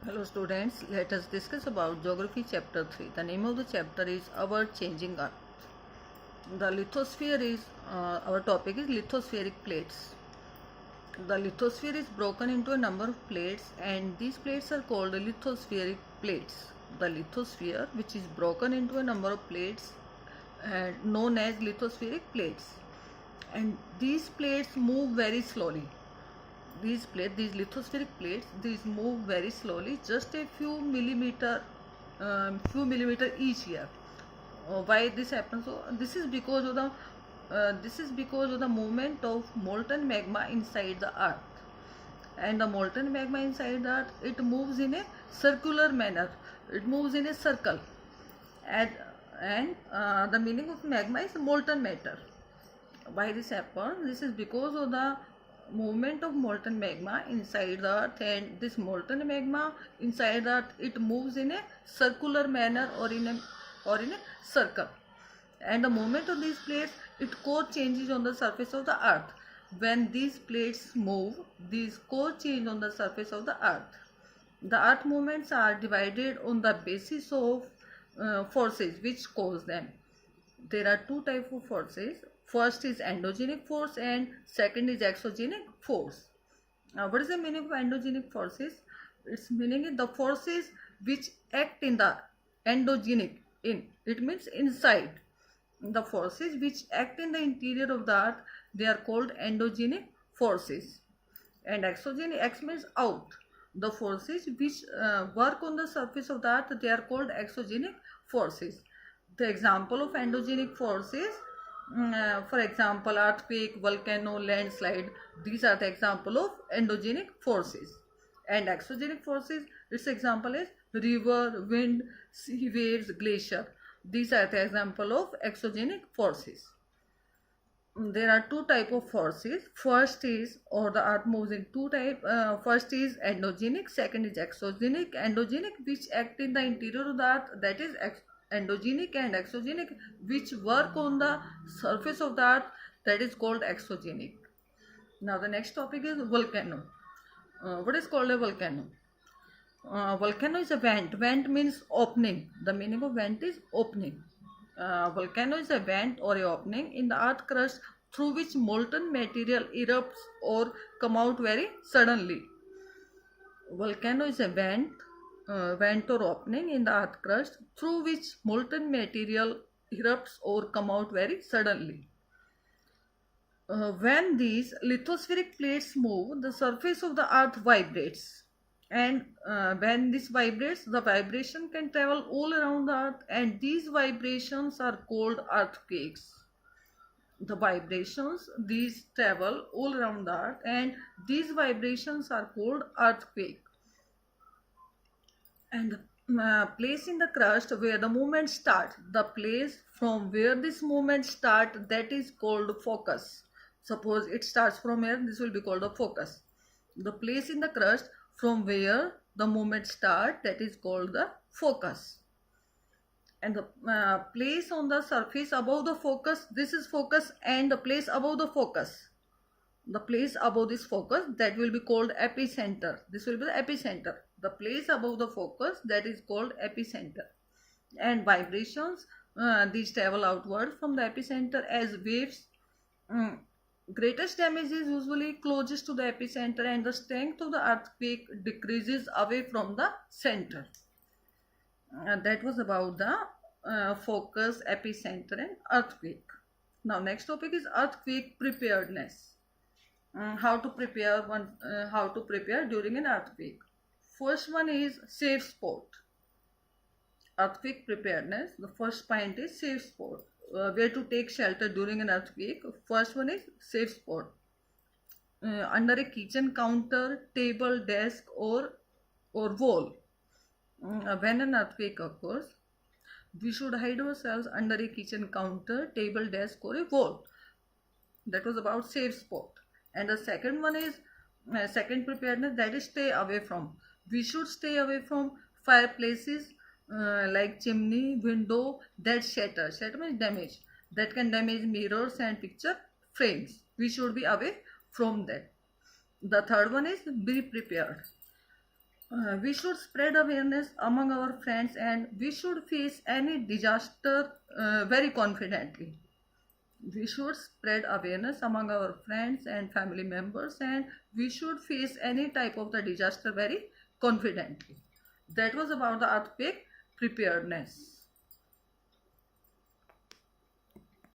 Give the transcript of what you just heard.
Hello students, let us discuss about Geography chapter 3. The name of the chapter is Our Changing Earth. The lithosphere is, our topic is lithospheric plates. The lithosphere is broken into a number of plates and these plates are called lithospheric plates. The lithosphere, which is broken into a number of plates known as lithospheric plates. And these plates move very slowly. These lithospheric plates, these move very slowly, just a few millimeter each year. Why this happens? So this is because of the movement of molten magma inside the earth. And the molten magma inside the earth, it moves in a circular manner. It moves in a circle. And the meaning of magma is molten matter. Why this happens? This is because of the movement of molten magma inside the earth, and this molten magma inside the earth, it moves in a circular manner or in a circle. And the movement of these plates, it cause changes on the surface of the earth. When these plates move, these cause change on the surface of the earth. The earth movements are divided on the basis of forces which cause them. There are two types of forces. First is endogenic force and second is exogenic force. What is the meaning of endogenic forces? Its meaning is the forces which act in the endogenic, it means inside. The forces which act in the interior of the earth, they are called endogenic forces. And exogenic, X means out. The forces which work on the surface of the earth, they are called exogenic forces. The example of endogenic forces, for example, earthquake, volcano, landslide, these are the example of endogenic forces. And exogenic forces, its example is river, wind, sea waves, glacier. These are the example of exogenic forces. There are two type of forces. First is, or the earth moves in two type. First is endogenic, second is exogenic. Endogenic, which act in the interior of the earth, that is endogenic, and exogenic, which work on the surface of the earth, that is called exogenic. Now the next topic is volcano. What is called a volcano? Volcano is a vent. Vent means opening. The meaning of vent is opening. Volcano is a vent or a opening in the earth crust through which molten material erupts or come out very suddenly. Volcano is a vent or opening in the earth crust through which molten material erupts or come out very suddenly. When these lithospheric plates move, the surface of the earth vibrates. And when this vibrates, the vibration can travel all around the earth, and these vibrations are called earthquakes. The vibrations, these travel all around the earth, and these vibrations are called earthquake. And the place in the crust where the movement starts, the place from where this movement starts, that is called focus. Suppose it starts from here, this will be called a focus. The place in the crust from where the movement starts, that is called the focus. And the place on the surface above the focus, this is focus, and the place above the focus, the place above this focus, that will be called epicenter. This will be the epicenter. The place above the focus, that is called epicenter. And vibrations, these travel outward from the epicenter as waves. Greatest damage is usually closest to the epicenter, and the strength of the earthquake decreases away from the center. That was about the focus, epicenter, and earthquake. Now next topic is earthquake preparedness. How to prepare during an earthquake. First one is safe spot. Earthquake preparedness, the first point is safe spot. Where to take shelter during an earthquake. First one is safe spot. Under a kitchen counter, table, desk, or wall. When an earthquake occurs, we should hide ourselves under a kitchen counter, table, desk, or a wall. That was about safe spot. And the second one is second preparedness, that is stay away from. We should stay away from fireplaces, like chimney, window that shatter. Shatter means damage. That can damage mirrors and picture frames. We should be away from that. The third one is be prepared. We should spread awareness among our friends, and we should face any disaster very confidently. We should spread awareness among our friends and family members, and we should face any type of the disaster very confidently. That was about the earthquake preparedness.